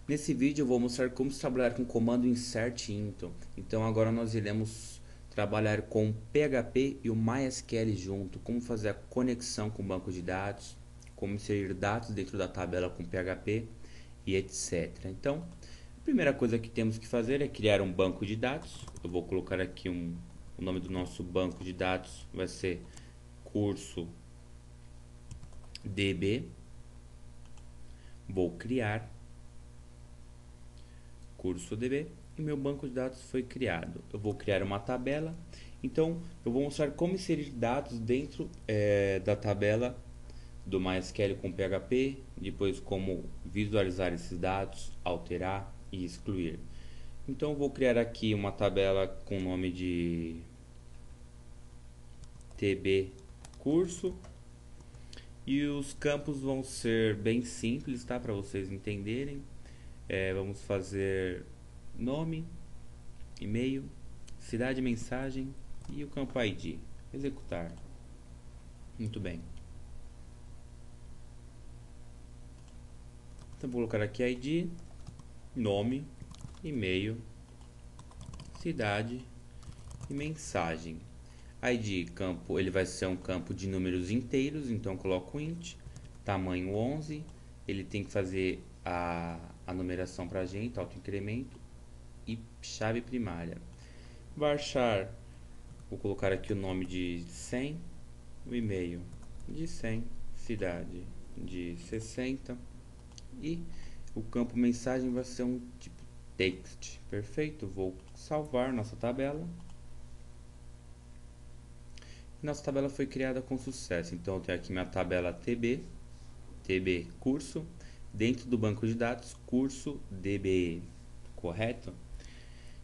Nesse vídeo eu vou mostrar como se trabalhar com o comando insert into. Então agora nós iremos trabalhar com o PHP e o MySQL junto, como fazer a conexão com o banco de dados, como inserir dados dentro da tabela com PHP e etc. Então, a primeira coisa que temos que fazer é criar um banco de dados. Eu vou colocar aqui o nome do nosso banco de dados, vai ser curso DB. Vou criar curso DB e meu banco de dados foi criado. Eu vou criar uma tabela, então eu vou mostrar como inserir dados dentro da tabela do MySQL com PHP, depois como visualizar esses dados, alterar e excluir. Então eu vou criar aqui uma tabela com o nome de TB curso e os campos vão ser bem simples, tá, para vocês entenderem. Vamos fazer nome, e-mail, cidade, mensagem e o campo ID. Executar. Muito bem. Então vou colocar aqui ID, nome, e-mail, cidade e mensagem. ID campo, ele vai ser um campo de números inteiros, então eu coloco int, tamanho 11, ele tem que fazer a numeração para a gente, autoincremento e chave primária. Varchar, vou colocar aqui o nome de 100, o e-mail de 100, cidade de 60 e o campo mensagem vai ser um tipo text. Perfeito, vou salvar nossa tabela. Nossa tabela foi criada com sucesso, então eu tenho aqui minha tabela TB curso, dentro do banco de dados curso DB, correto?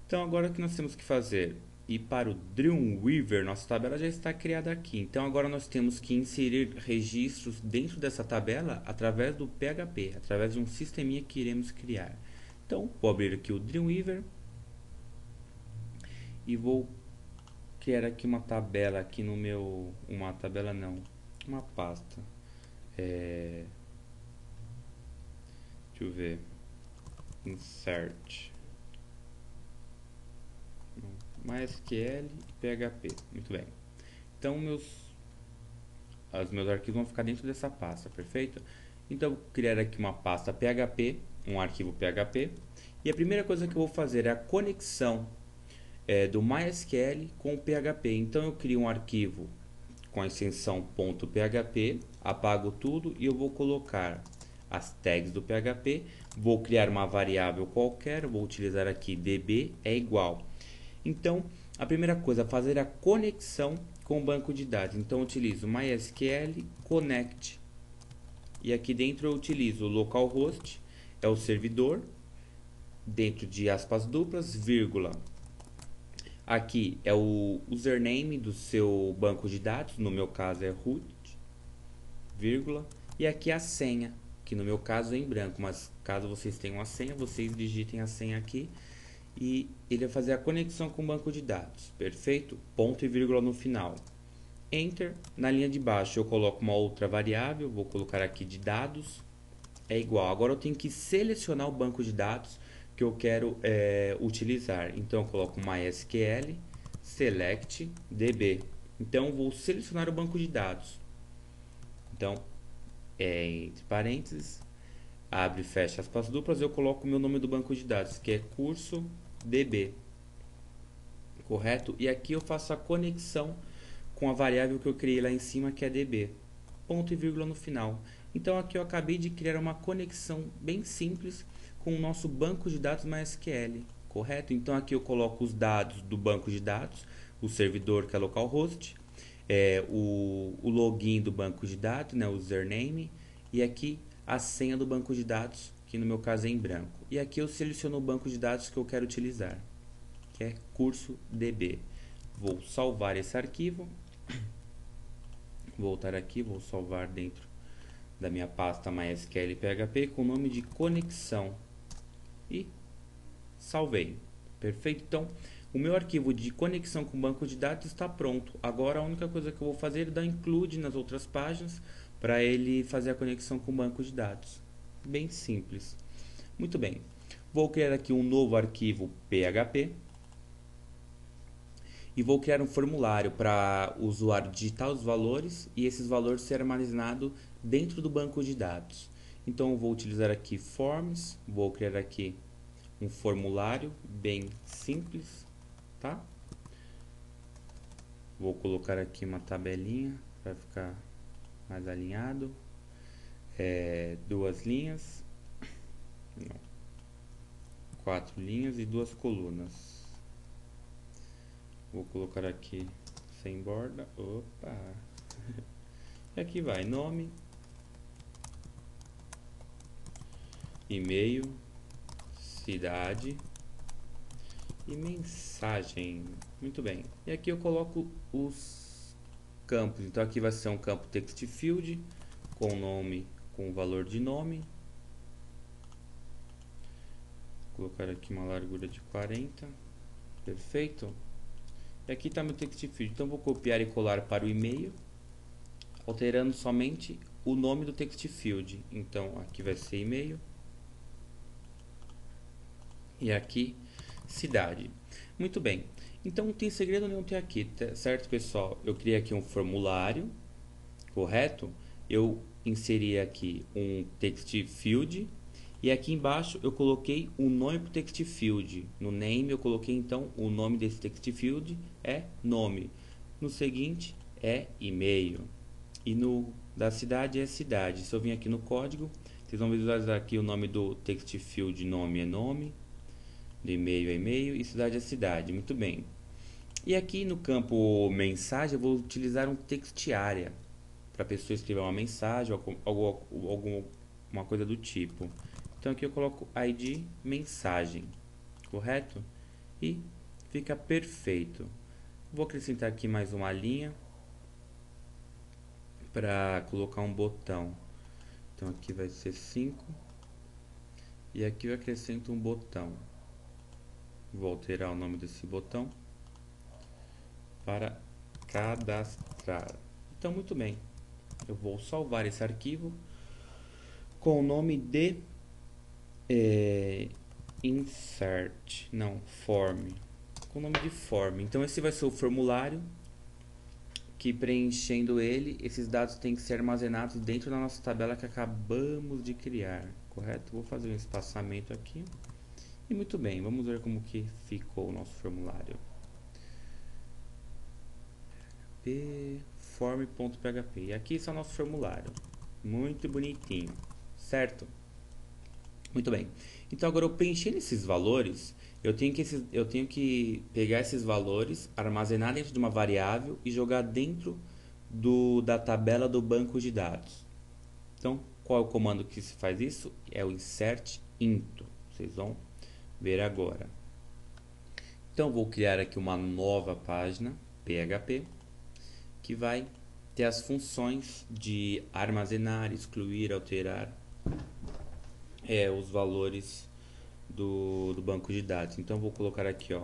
Então agora o que nós temos que fazer? Ir para o Dreamweaver, nossa tabela já está criada aqui, então agora nós temos que inserir registros dentro dessa tabela através do PHP, através de um sisteminha que iremos criar. Então vou abrir aqui o Dreamweaver e vou criar aqui uma tabela aqui no meu, uma pasta. Deixa eu ver, insert MySQL e PHP, muito bem. Então os meus arquivos vão ficar dentro dessa pasta, perfeito? Então eu vou criar aqui uma pasta PHP, um arquivo PHP, e a primeira coisa que eu vou fazer é a conexão do MySQL com o PHP. Então eu crio um arquivo com a extensão .php, apago tudo e eu vou colocar as tags do PHP, vou criar uma variável qualquer, vou utilizar aqui db é igual. Então a primeira coisa, fazer a conexão com o banco de dados. Então eu utilizo MySQL connect e aqui dentro eu utilizo o localhost, é o servidor, dentro de aspas duplas, vírgula. Aqui é o username do seu banco de dados, no meu caso é root, vírgula, e aqui a senha, que no meu caso é em branco, mas caso vocês tenham a senha, vocês digitem a senha aqui e ele vai fazer a conexão com o banco de dados, perfeito? Ponto e vírgula no final. Enter, na linha de baixo eu coloco uma outra variável, vou colocar aqui de dados, é igual. Agora eu tenho que selecionar o banco de dados que eu quero utilizar. Então eu coloco MySQL select db. Então eu vou selecionar o banco de dados. Então, entre parênteses, abre e fecha aspas duplas, eu coloco o meu nome do banco de dados, que é curso db. Correto? E aqui eu faço a conexão com a variável que eu criei lá em cima, que é db. Ponto e vírgula no final. Então aqui eu acabei de criar uma conexão bem simples com o nosso banco de dados MySQL, correto? Então aqui eu coloco os dados do banco de dados, o servidor que é localhost, o login do banco de dados, né, o username, e aqui a senha do banco de dados, que no meu caso é em branco. E aqui eu seleciono o banco de dados que eu quero utilizar, que é curso DB. Vou salvar esse arquivo, voltar aqui, vou salvar dentro da minha pasta MySQL PHP com o nome de conexão e salvei. Perfeito? Então, o meu arquivo de conexão com o banco de dados está pronto. Agora a única coisa que eu vou fazer é dar include nas outras páginas para ele fazer a conexão com o banco de dados. Bem simples. Muito bem. Vou criar aqui um novo arquivo PHP. E vou criar um formulário para o usuário digitar os valores e esses valores serem armazenados dentro do banco de dados. Então eu vou utilizar aqui forms, vou criar aqui um formulário bem simples, tá? Vou colocar aqui uma tabelinha para ficar mais alinhado. Duas linhas, não, 4 linhas e 2 colunas. Vou colocar aqui sem borda. Opa! E aqui vai nome, e-mail, cidade e mensagem. Muito bem. E aqui eu coloco os campos. Então aqui vai ser um campo text field com nome, com valor de nome. Vou colocar aqui uma largura de 40. Perfeito. E aqui está meu text field. Então vou copiar e colar para o e-mail, alterando somente o nome do text field. Então aqui vai ser e-mail. E aqui cidade. Muito bem. Então não tem segredo nenhum ter aqui, certo, pessoal? Eu criei aqui um formulário, correto? Eu inseri aqui um text field. E aqui embaixo eu coloquei o nome para o text field. No name eu coloquei então o nome desse text field é nome. No seguinte é e-mail. E no da cidade é cidade. Se eu vim aqui no código, vocês vão visualizar aqui o nome do text field nome é nome, do e-mail é e-mail e cidade é cidade. Muito bem. E aqui no campo mensagem eu vou utilizar um text area para a pessoa escrever uma mensagem ou alguma coisa do tipo. Então aqui eu coloco ID mensagem, correto? E fica perfeito. Vou acrescentar aqui mais uma linha para colocar um botão. Então aqui vai ser 5 e aqui eu acrescento um botão. Vou alterar o nome desse botão para cadastrar. Então muito bem, eu vou salvar esse arquivo com o nome de form, com o nome de form. Então esse vai ser o formulário que, preenchendo ele, esses dados têm que ser armazenados dentro da nossa tabela que acabamos de criar, correto? Vou fazer um espaçamento aqui. E muito bem, vamos ver como que ficou o nosso formulário. form.php. E aqui está o nosso formulário. Muito bonitinho, certo? Muito bem. Então agora eu preenchendo esses valores, eu tenho que pegar esses valores, armazenar dentro de uma variável e jogar dentro da tabela do banco de dados. Então, qual é o comando que se faz isso? É o insert into. Vocês vão ver agora. Então, vou criar aqui uma nova página PHP que vai ter as funções de armazenar, excluir, alterar os valores do banco de dados. Então vou colocar aqui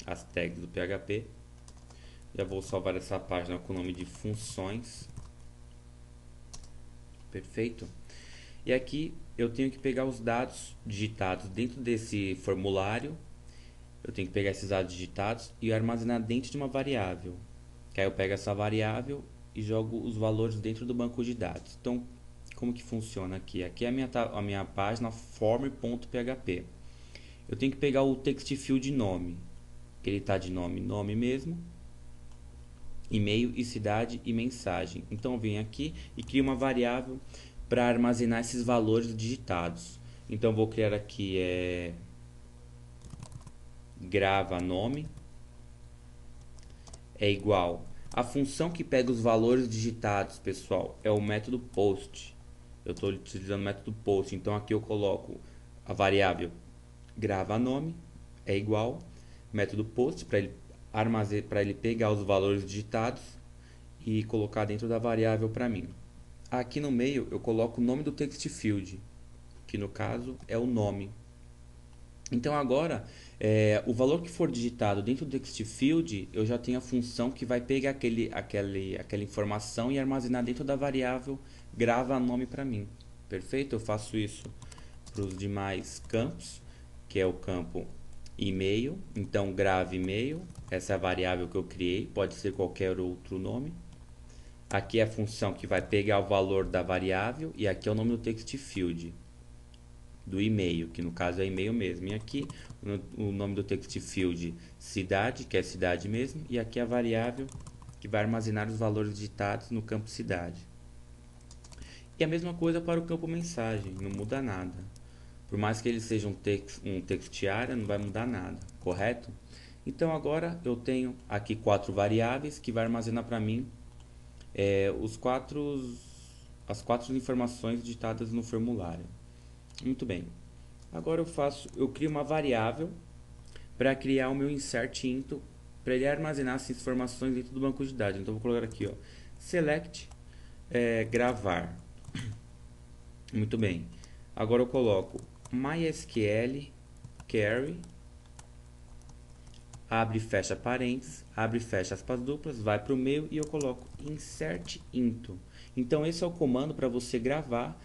as tags do PHP. Já vou salvar essa página com o nome de funções. Perfeito. E aqui eu tenho que pegar os dados digitados dentro desse formulário. Eu tenho que pegar esses dados digitados e armazenar dentro de uma variável. Que aí eu pego essa variável e jogo os valores dentro do banco de dados. Então, como que funciona aqui? Aqui é a minha página form.php. Eu tenho que pegar o text field nome, que ele está de nome mesmo, e-mail e cidade e mensagem. Então eu venho aqui e crio uma variável para armazenar esses valores digitados. Então eu vou criar aqui grava nome é igual. A função que pega os valores digitados, pessoal, é o método post. Eu estou utilizando o método post, então aqui eu coloco a variável grava nome é igual método post para ele pegar os valores digitados e colocar dentro da variável para mim. Aqui no meio eu coloco o nome do text field, que no caso é o nome. Então agora o valor que for digitado dentro do text field, eu já tenho a função que vai pegar aquela informação e armazenar dentro da variável grava nome para mim. Perfeito? Eu faço isso para os demais campos, que é o campo e-mail. Então, grave e-mail, essa é a variável que eu criei, pode ser qualquer outro nome. Aqui é a função que vai pegar o valor da variável e aqui é o nome do text field do e-mail, que no caso é e-mail mesmo. E aqui o nome do text field cidade, que é cidade mesmo, e aqui a variável que vai armazenar os valores digitados no campo cidade. E a mesma coisa para o campo mensagem, não muda nada. Por mais que ele seja um text area, não vai mudar nada, correto? Então agora eu tenho aqui 4 variáveis que vai armazenar para mim as 4 informações digitadas no formulário. Muito bem. Agora eu crio uma variável para criar o meu insert into, para ele armazenar essas informações dentro do banco de dados. Então eu vou colocar aqui, ó, select gravar. Muito bem. Agora eu coloco MySQL query, abre e fecha parênteses, abre e fecha aspas duplas, vai para o meio e eu coloco insert into. Então esse é o comando para você gravar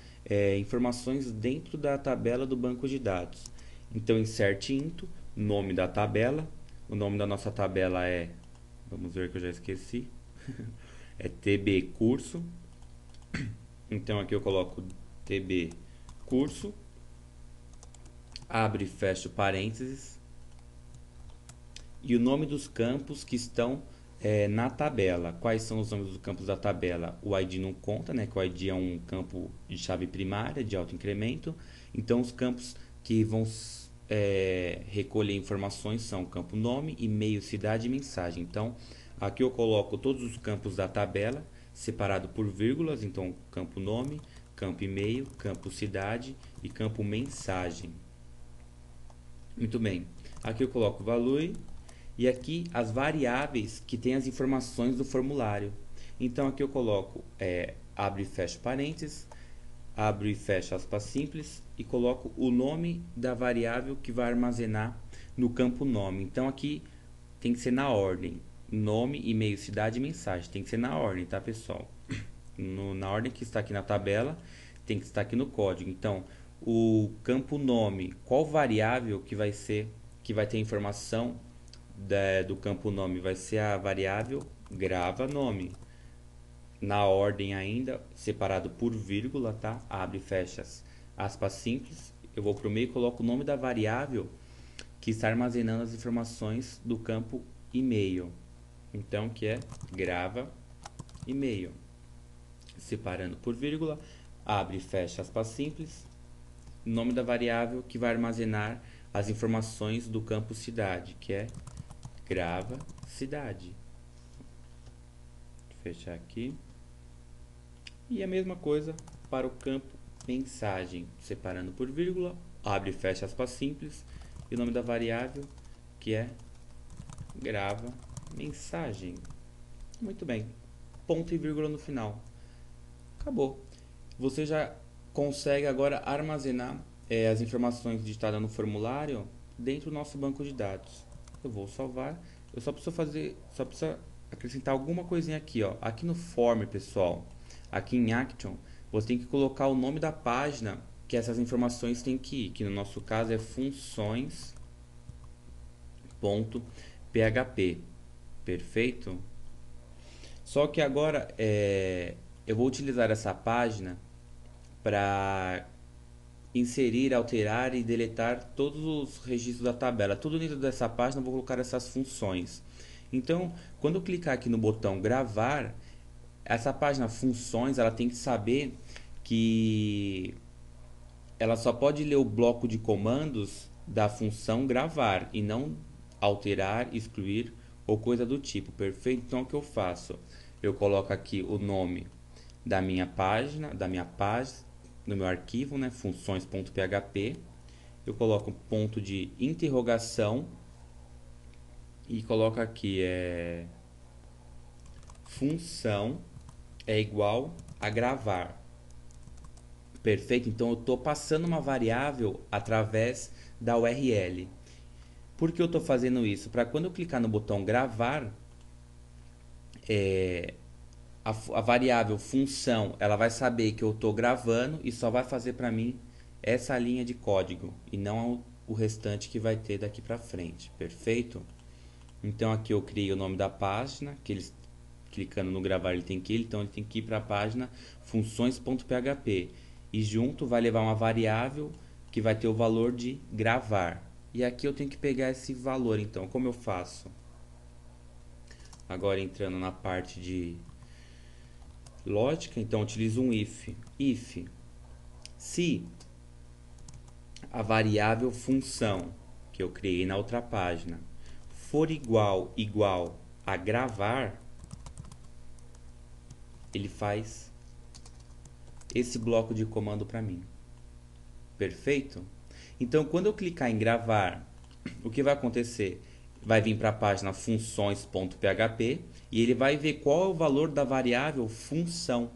informações dentro da tabela do banco de dados. Então insert into, nome da tabela, o nome da nossa tabela é, vamos ver que eu já esqueci, é TB curso. Então aqui eu coloco TB curso, abre e fecha parênteses, e o nome dos campos que estão na tabela. Quais são os nomes dos campos da tabela? O ID não conta, né? Que o ID é um campo de chave primária, de alto incremento. Então, os campos que vão recolher informações são campo nome, e-mail, cidade e mensagem. Então, aqui eu coloco todos os campos da tabela, separado por vírgulas. Então, campo nome, campo e-mail, campo cidade e campo mensagem. Muito bem. Aqui eu coloco value. E aqui as variáveis que tem as informações do formulário. Então aqui eu coloco abre e fecha parênteses, abre e fecha aspas simples e coloco o nome da variável que vai armazenar no campo nome. Então aqui tem que ser na ordem, nome, e-mail, cidade e mensagem. Tem que ser na ordem, tá, pessoal? Na ordem que está aqui na tabela, tem que estar aqui no código. Então o campo nome, qual variável que vai ter informação do campo nome, vai ser a variável grava nome. Na ordem ainda, separado por vírgula, tá? Abre e fecha aspas simples. Eu vou para o meio e coloco o nome da variável que está armazenando as informações do campo e-mail. Então, que é grava e-mail. Separando por vírgula, abre e fecha aspas simples. Nome da variável que vai armazenar as informações do campo cidade, que é grava cidade. Vou fechar aqui. E a mesma coisa para o campo mensagem, separando por vírgula, abre e fecha aspas simples e o nome da variável que é grava mensagem. Muito bem. Ponto e vírgula no final. Acabou. Você já consegue agora armazenar as informações digitadas no formulário dentro do nosso banco de dados. Eu vou salvar. Eu só preciso acrescentar alguma coisinha aqui, ó. Aqui no form, pessoal, aqui em action, você tem que colocar o nome da página que essas informações têm que ir, que no nosso caso é funções.php. Perfeito? Só que agora eu vou utilizar essa página para inserir, alterar e deletar todos os registros da tabela. Tudo dentro dessa página eu vou colocar essas funções. Então, quando eu clicar aqui no botão gravar, essa página funções, ela tem que saber que ela só pode ler o bloco de comandos da função gravar e não alterar, excluir ou coisa do tipo. Perfeito? Então o que eu faço? Eu coloco aqui o nome da minha página, no meu arquivo, né, funções.php. Eu coloco ponto de interrogação e coloco aqui função é igual a gravar. Perfeito? Então eu estou passando uma variável através da URL. Por que eu estou fazendo isso? Para quando eu clicar no botão gravar, a variável função ela vai saber que eu estou gravando e só vai fazer para mim essa linha de código e não o restante que vai ter daqui para frente, perfeito? Então aqui eu criei o nome da página, que eles clicando no gravar ele tem que ir, então ele tem que ir para a página funções.php e junto vai levar uma variável que vai ter o valor de gravar. E aqui eu tenho que pegar esse valor, então como eu faço? Agora entrando na parte de lógica, então eu utilizo um if. If se a variável função que eu criei na outra página for igual a gravar, ele faz esse bloco de comando para mim. Perfeito? Então, quando eu clicar em gravar, o que vai acontecer? Vai vir para a página funções.php e ele vai ver qual é o valor da variável função.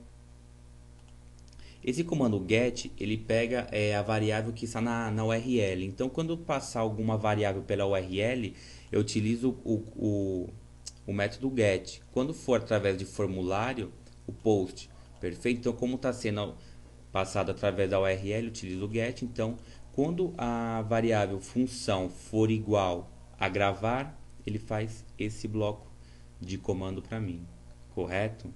Esse comando get, ele pega a variável que está na URL. Então, quando eu passar alguma variável pela URL, eu utilizo o método get. Quando for através de formulário, o post. Perfeito? Então, como está sendo passado através da URL, utilizo o get. Então, quando a variável função for igual a gravar, ele faz esse bloco de comando para mim. Correto?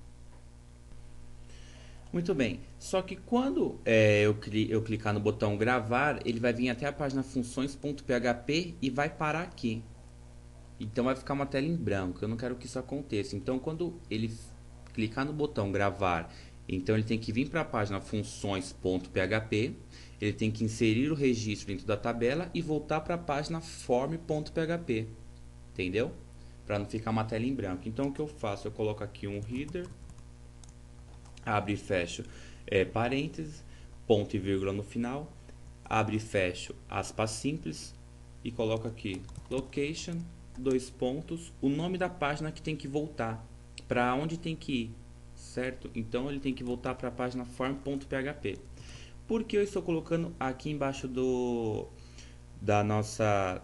Muito bem, só que quando eu clicar no botão gravar, ele vai vir até a página funções.php e vai parar aqui. Então vai ficar uma tela em branco, eu não quero que isso aconteça. Então quando ele clicar no botão gravar, então ele tem que vir para a página funções.php, ele tem que inserir o registro dentro da tabela e voltar para a página form.php, entendeu? Para não ficar uma tela em branco. Então o que eu faço? Eu coloco aqui um header, abre e fecho parênteses, ponto e vírgula no final, abre e fecho aspas simples e coloco aqui location, dois pontos, o nome da página que tem que voltar, para onde tem que ir, certo? Então ele tem que voltar para a página form.php. Por que eu estou colocando aqui embaixo da nossa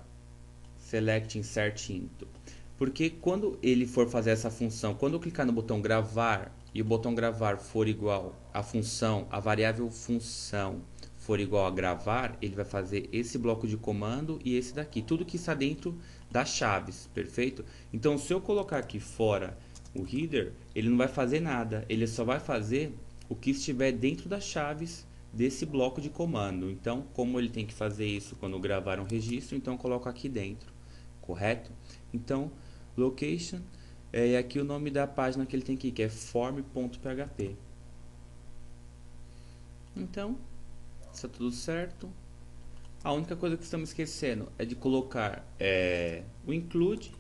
select insert into? Porque quando ele for fazer essa função, quando eu clicar no botão gravar e o botão gravar for igual à função, a variável função for igual a gravar, ele vai fazer esse bloco de comando e esse daqui, tudo que está dentro das chaves, perfeito? Então, se eu colocar aqui fora o header, ele não vai fazer nada, ele só vai fazer o que estiver dentro das chaves desse bloco de comando. Então, como ele tem que fazer isso quando gravar um registro, então eu coloco aqui dentro, correto? Então, location, e aqui o nome da página que ele tem que ir, que é form.php. Então, está tudo certo. A única coisa que estamos esquecendo é de colocar o include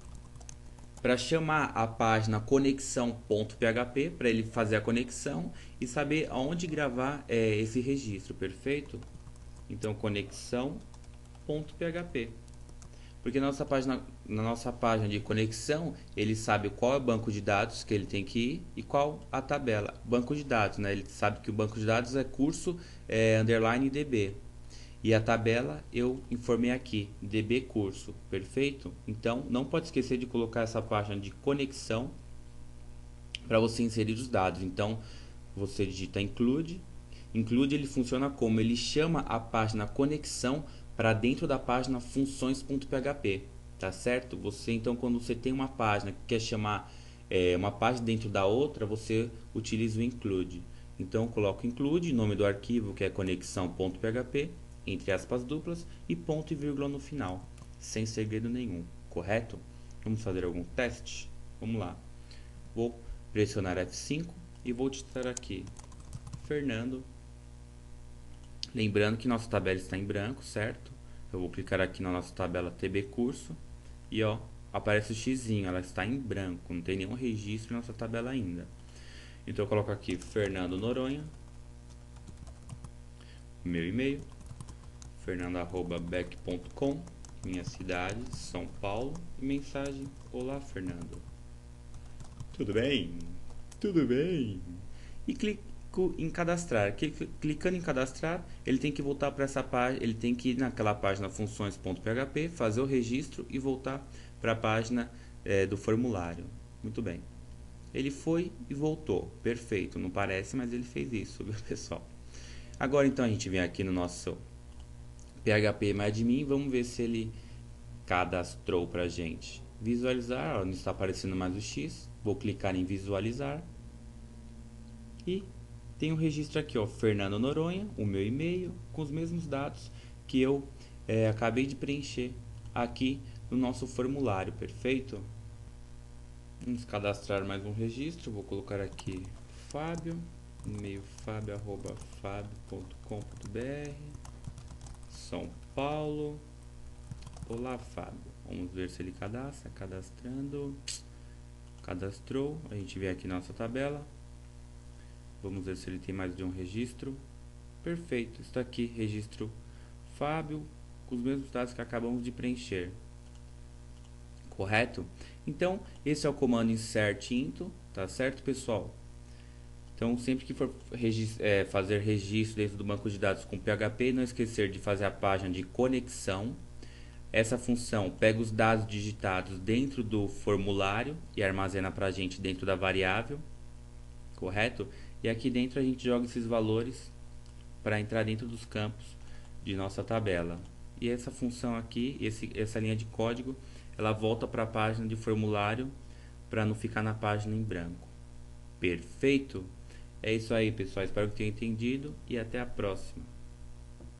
para chamar a página conexão.php, para ele fazer a conexão e saber aonde gravar esse registro, perfeito? Então, conexão.php. Porque na nossa página de conexão, ele sabe qual é o banco de dados que ele tem que ir e qual a tabela. Banco de dados, né? Ele sabe que o banco de dados é curso underline DB. E a tabela eu informei aqui, DB curso, perfeito? Então, não pode esquecer de colocar essa página de conexão para você inserir os dados. Então, você digita include. Include ele funciona como? Ele chama a página conexão para dentro da página funções.php, tá certo? Então, quando você tem uma página que quer chamar uma página dentro da outra, você utiliza o include. Então, eu coloco include, nome do arquivo que é conexão.php, entre aspas duplas e ponto e vírgula no final, sem segredo nenhum, correto? Vamos fazer algum teste? Vamos lá. Vou pressionar F5 e vou digitar aqui Fernando. Lembrando que nossa tabela está em branco, certo? Eu vou clicar aqui na nossa tabela TB curso e ó, aparece o xizinho, ela está em branco, não tem nenhum registro na nossa tabela ainda. Então eu coloco aqui Fernando Noronha, meu e-mail, fernando@bec.com, minha cidade, São Paulo, e mensagem: olá Fernando. Tudo bem? Tudo bem? E clico em cadastrar. Clicando em cadastrar, ele tem que voltar para essa página, ele tem que ir naquela página funções.php, fazer o registro e voltar para a página do formulário. Muito bem. Ele foi e voltou. Perfeito. Não parece, mas ele fez isso, viu, pessoal? Agora então a gente vem aqui no nosso PHP MyAdmin, vamos ver se ele cadastrou pra gente. Visualizar, ó, não está aparecendo mais o X, vou clicar em visualizar e tem um registro aqui, ó, Fernando Noronha, o meu e-mail, com os mesmos dados que eu acabei de preencher aqui no nosso formulário, perfeito? Vamos cadastrar mais um registro, vou colocar aqui Fábio, e-mail fabio@fabio.com.br, São Paulo. Olá, Fábio. Vamos ver se ele cadastra. Cadastrando. Cadastrou. A gente vem aqui na nossa tabela. Vamos ver se ele tem mais de um registro. Perfeito. Está aqui, registro Fábio, com os mesmos dados que acabamos de preencher. Correto? Então, esse é o comando insert into, tá certo, pessoal? Então, sempre que for fazer registro dentro do banco de dados com PHP, não esquecer de fazer a página de conexão. Essa função pega os dados digitados dentro do formulário e armazena para a gente dentro da variável, correto? E aqui dentro a gente joga esses valores para entrar dentro dos campos de nossa tabela. E essa função aqui, essa linha de código, ela volta para a página de formulário para não ficar na página em branco. Perfeito? É isso aí, pessoal. Espero que tenham entendido e até a próxima.